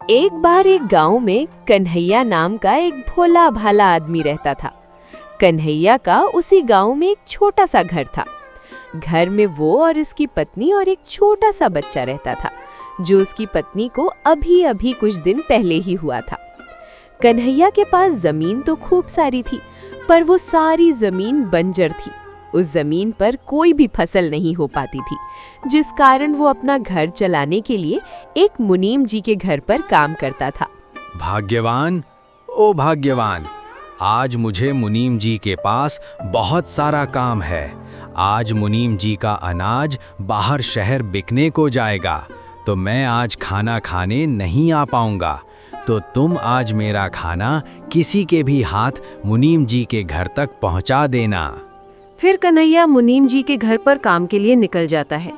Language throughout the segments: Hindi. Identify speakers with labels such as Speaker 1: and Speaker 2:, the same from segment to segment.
Speaker 1: एक बार एक गांव में कन्हैया नाम का एक भोला भाला आदमी रहता था। कन्हैया का उसी गांव में एक छोटा सा घर था। घर में वो और उसकी पत्नी और एक छोटा सा बच्चा रहता था, जो उसकी पत्नी को अभी अभी कुछ दिन पहले ही हुआ था। कन्हैया के पास जमीन तो खूब सारी थी, पर वो सारी जमीन बंजर थी। उस जमीन पर कोई भी फसल नहीं हो पाती थी, जिस कारण वो अपना घर चलाने के लिए एक मुनीम जी के घर पर काम करता था।
Speaker 2: भाग्यवान, ओ भाग्यवान, आज मुझे मुनीम जी के पास बहुत सारा काम है। आज मुनीम जी का अनाज बाहर शहर बिकने को जाएगा, तो मैं आज खाना खाने नहीं आ पाऊंगा। तो तुम आज मेरा खाना किसी के भी हाथ मुनीम जी के घर तक पहुंचा देना।
Speaker 1: फिर कन्हैया मुनीम जी के घर पर काम के लिए निकल जाता है।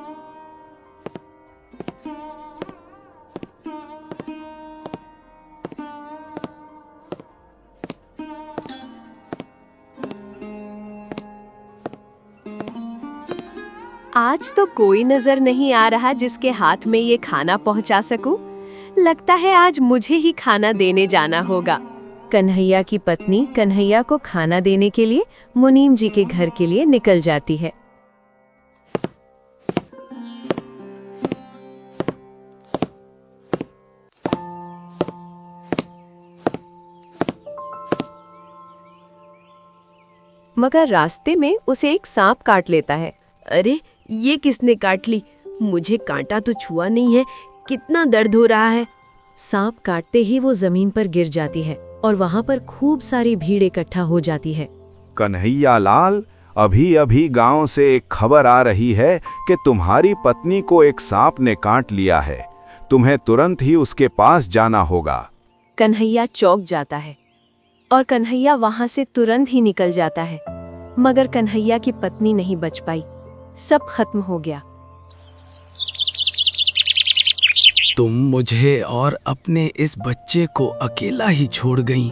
Speaker 1: आज तो कोई नजर नहीं आ रहा जिसके हाथ में ये खाना पहुंचा सकूं। लगता है आज मुझे ही खाना देने जाना होगा। कन्हैया की पत्नी कन्हैया को खाना देने के लिए मुनीम जी के घर के लिए निकल जाती है। मगर रास्ते में उसे एक सांप काट लेता है। अरे, ये किसने काट ली? मुझे कांटा तो छुआ नहीं है, कितना दर्द हो रहा है। सांप काटते ही वो जमीन पर गिर जाती है और वहाँ पर खूब सारी भीड़ इकट्ठा हो जाती है।
Speaker 3: कन्हैया लाल, अभी अभी गांव से एक खबर आ रही है कि तुम्हारी पत्नी को एक सांप ने काट लिया है। तुम्हें तुरंत ही उसके पास जाना होगा।
Speaker 1: कन्हैया चौंक जाता है और कन्हैया वहाँ से तुरंत ही निकल जाता है। मगर कन्हैया की पत्नी नहीं बच पाई, सब खत्म हो गया।
Speaker 2: तुम मुझे और अपने इस बच्चे को अकेला ही छोड़ गईं।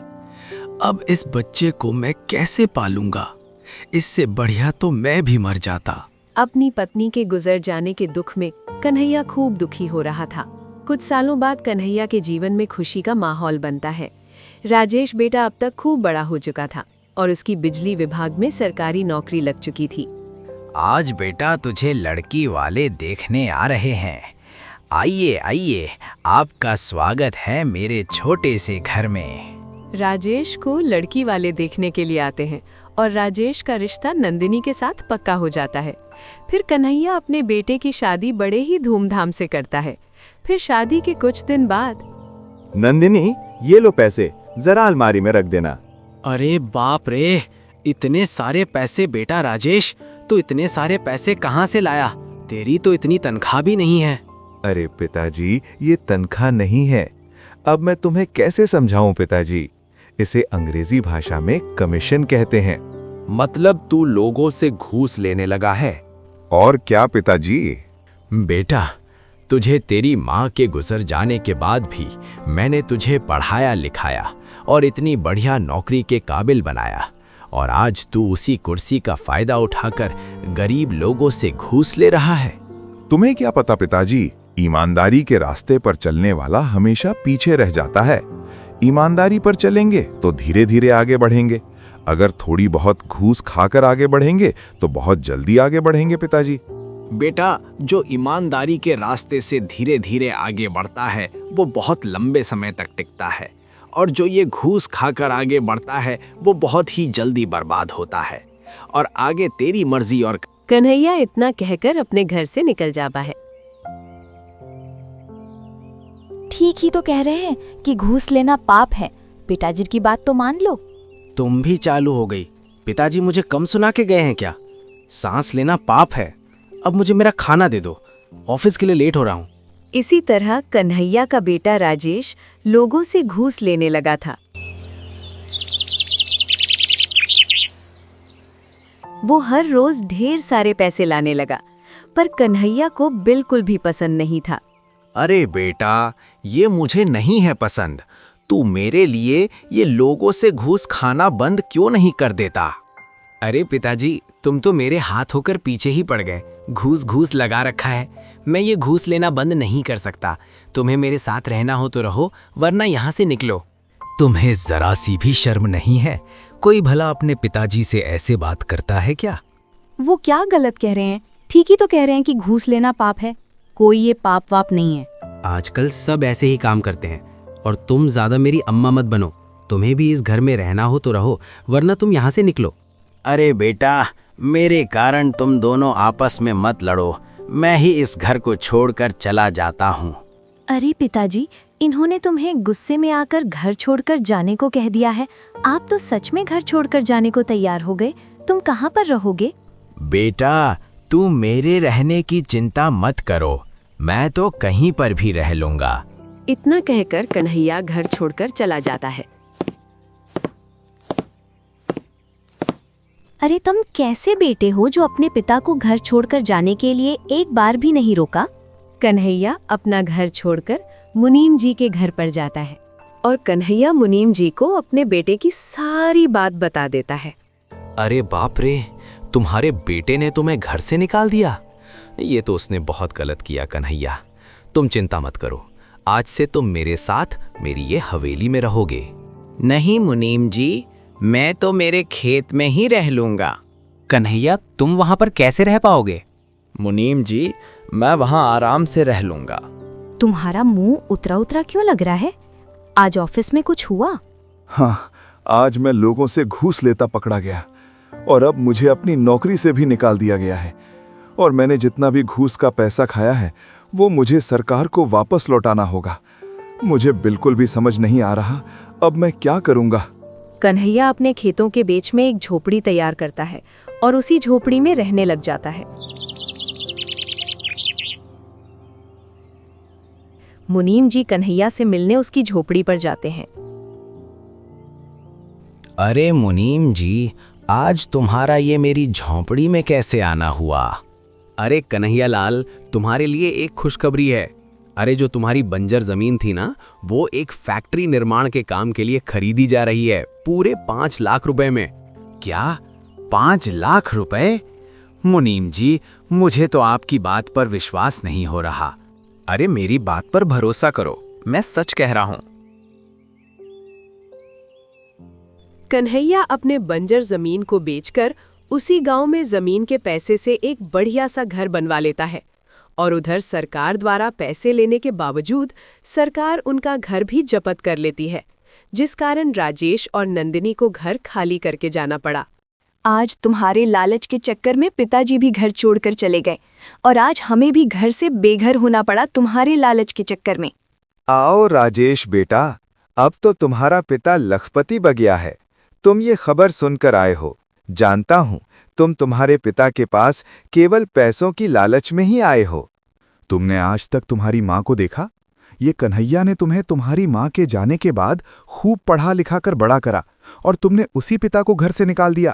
Speaker 2: अब इस बच्चे को मैं कैसे पालूंगा? इससे बढ़िया तो मैं भी मर जाता।
Speaker 1: अपनी पत्नी के गुजर जाने के दुख में कन्हैया खूब दुखी हो रहा था। कुछ सालों बाद कन्हैया के जीवन में खुशी का माहौल बनता है। राजेश बेटा अब तक खूब बड़ा हो चुका था और उसकी बिजली विभाग में सरकारी नौकरी लग चुकी थी।
Speaker 4: आज बेटा तुझे लड़की वाले देखने आ रहे हैं। आइए आइए, आपका स्वागत है मेरे छोटे से घर में।
Speaker 1: राजेश को लड़की वाले देखने के लिए आते हैं और राजेश का रिश्ता नंदिनी के साथ पक्का हो जाता है। फिर कन्हैया अपने बेटे की शादी बड़े ही धूमधाम से करता है। फिर शादी के कुछ दिन बाद,
Speaker 5: नंदिनी, ये लो पैसे, जरा अलमारी में रख देना।
Speaker 2: अरे बाप रे, इतने सारे पैसे बेटा राजेश, तो इतने सारे पैसे कहाँ से लाया? तेरी तो इतनी तनख्वाह भी नहीं है।
Speaker 3: अरे पिताजी, ये तनख्वाह नहीं है। अब मैं तुम्हें कैसे समझाऊं पिताजी? इसे अंग्रेजी भाषा में कमीशन कहते हैं।
Speaker 5: मतलब तू लोगों से घूस लेने लगा है?
Speaker 3: और क्या पिताजी?
Speaker 4: बेटा, तुझे तेरी माँ के गुजर जाने के बाद भी मैंने तुझे पढ़ाया लिखाया और इतनी बढ़िया नौकरी के काबिल बनाया, और आज तू उसी कुर्सी का फायदा उठाकर गरीब लोगों से घूस ले रहा है।
Speaker 3: तुम्हें क्या पता पिताजी, ईमानदारी के रास्ते पर चलने वाला हमेशा पीछे रह जाता है। ईमानदारी पर चलेंगे तो धीरे धीरे आगे बढ़ेंगे। अगर थोड़ी बहुत घूस खाकर आगे बढ़ेंगे तो बहुत जल्दी आगे बढ़ेंगे पिताजी।
Speaker 4: बेटा, जो ईमानदारी के रास्ते से धीरे धीरे आगे बढ़ता है वो बहुत लंबे समय तक टिकता है, और जो ये घूस खाकर आगे बढ़ता है वो बहुत ही जल्दी बर्बाद होता है। और आगे तेरी मर्जी। और
Speaker 1: कन्हैया इतना कहकर अपने घर से निकल जाता है।
Speaker 6: ठीक ही तो कह रहे हैं कि घूस लेना पाप है। पिताजी की बात तो मान लो।
Speaker 4: तुम भी चालू हो गई। पिताजी मुझे कम सुना के गए हैं क्या? सांस लेना पाप है। अब मुझे मेरा खाना दे दो, ऑफिस के लिए लेट हो रहा हूँ।
Speaker 1: इसी तरह कन्हैया का बेटा राजेश लोगों से घूस लेने लगा था। वो हर रोज ढेर सारे पैसे लाने लगा, पर कन्हैया को बिल्कुल भी पसंद नहीं था।
Speaker 4: अरे बेटा, ये मुझे नहीं है पसंद। तू मेरे लिए ये लोगों से घूस खाना बंद क्यों नहीं कर देता?
Speaker 2: अरे पिताजी, तुम तो मेरे हाथ होकर पीछे ही पड़ गए।
Speaker 7: घूस घूस लगा रखा है। मैं ये घूस लेना बंद नहीं कर सकता। तुम्हें मेरे साथ रहना हो तो रहो, वरना यहाँ से निकलो।
Speaker 2: तुम्हें जरा सी भी शर्म नहीं है? कोई भला अपने पिताजी से ऐसे बात करता है क्या?
Speaker 6: वो क्या गलत कह रहे हैं? ठीक ही तो कह रहे हैं कि घूस लेना पाप है। कोई ये पाप वाप नहीं है।
Speaker 7: आजकल सब ऐसे ही काम करते हैं, और तुम ज्यादा मेरी अम्मा मत बनो। तुम्हें भी इस घर में रहना हो तो रहो, वरना तुम यहाँ से निकलो।
Speaker 4: अरे बेटा, मेरे कारण तुम दोनों आपस में मत लड़ो। मैं ही इस घर को छोड़कर चला जाता हूँ।
Speaker 6: अरे पिताजी, इन्होंने तुम्हें गुस्से में आकर घर छोड़कर जाने को कह दिया है। आप तो सच में घर छोड़कर जाने को तैयार हो गए। तुम कहाँ पर रहोगे?
Speaker 4: बेटा, तू मेरे रहने की चिंता मत करो। मैं तो कहीं पर भी रह लूंगा।
Speaker 1: इतना कहकर कन्हैया घर छोड़कर चला जाता है।
Speaker 6: अरे तुम कैसे बेटे हो जो अपने पिता को घर छोड़कर जाने के लिए एक बार भी नहीं रोका?
Speaker 1: कन्हैया अपना घर छोड़कर मुनीम जी के घर पर जाता है और कन्हैया मुनीम जी को अपने बेटे की सारी बात बता देता है।
Speaker 7: अरे बाप रे, तुम्हारे बेटे ने तुम्हें घर से निकाल दिया। ये तो उसने बहुत गलत किया कन्हैया। तुम चिंता मत करो, आज से तुम मेरे साथ मेरी ये हवेली में रहोगे।
Speaker 4: नहीं मुनीम जी, मैं तो मेरे खेत में ही रह लूंगा।
Speaker 7: कन्हैया, तुम वहां पर कैसे रह पाओगे?
Speaker 4: मुनीम जी, मैं वहां आराम से रह लूंगा।
Speaker 6: तुम्हारा मुंह उतरा उतरा क्यों लग रहा है? आज ऑफिस में कुछ हुआ?
Speaker 3: हाँ, आज मैं लोगों से घूस लेता पकड़ा गया और अब मुझे अपनी नौकरी से भी निकाल दिया गया है। और मैंने जितना भी घूस का पैसा खाया है वो मुझे सरकार को वापस लौटाना होगा। मुझे बिल्कुल भी समझ नहीं आ रहा अब मैं क्या करूंगा।
Speaker 1: कन्हैया अपने खेतों के बीच में एक झोपड़ी तैयार करता है और उसी झोपड़ी में रहने लग जाता है। मुनीम जी कन्हैया से मिलने उसकी झोपड़ी पर जाते हैं।
Speaker 4: अरे मुनीम जी, आज तुम्हारा ये मेरी झोंपड़ी में कैसे आना हुआ?
Speaker 7: अरे कन्हैया लाल, तुम्हारे लिए एक खुशखबरी है। अरे जो तुम्हारी बंजर जमीन थी ना, वो एक फैक्ट्री निर्माण के काम के लिए खरीदी जा रही है, पूरे 5 लाख रुपए में।
Speaker 2: क्या 5 लाख रुपए? मुनीम जी, मुझे तो आपकी बात पर विश्वास नहीं हो रहा।
Speaker 7: अरे मेरी बात पर भरोसा करो, मैं सच कह रहा हूं।
Speaker 1: कन्हैया अपने बंजर जमीन को बेचकर उसी गांव में जमीन के पैसे से एक बढ़िया सा घर बनवा लेता है और उधर सरकार द्वारा पैसे लेने के बावजूद सरकार उनका घर भी जब्त कर लेती है, जिस कारण राजेश और नंदिनी को घर खाली करके जाना पड़ा।
Speaker 6: आज तुम्हारे लालच के चक्कर में पिताजी भी घर छोड़कर चले गए और आज हमें भी घर से बेघर होना पड़ा तुम्हारे लालच के चक्कर में।
Speaker 5: आओ राजेश बेटा, अब तो तुम्हारा पिता लखपति बन गया है। तुम ये खबर सुनकर आए हो। जानता हूं तुम तुम्हारे पिता के पास केवल पैसों की लालच में ही आए हो।
Speaker 3: तुमने आज तक तुम्हारी माँ को देखा? ये कन्हैया ने तुम्हें तुम्हारी माँ के जाने के बाद खूब पढ़ा लिखा कर बड़ा करा और तुमने उसी पिता को घर से निकाल दिया।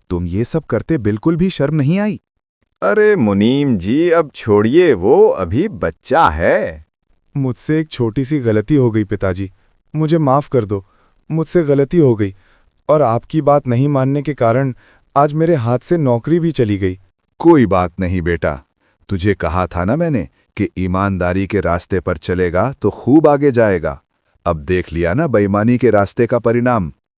Speaker 3: तुम ये सब करते बिल्कुल भी शर्म नहीं आई?
Speaker 5: अरे मुनीम जी, अब छोड़िए, वो अभी बच्चा है।
Speaker 3: मुझसे एक छोटी सी गलती हो गई पिताजी, मुझे माफ कर दो। मुझसे गलती हो गई और आपकी बात नहीं मानने के कारण आज मेरे हाथ से नौकरी भी चली गई। कोई बात नहीं बेटा, तुझे कहा था ना मैंने कि ईमानदारी के रास्ते पर चलेगा तो खूब आगे जाएगा। अब देख लिया ना बेईमानी के रास्ते का परिणाम।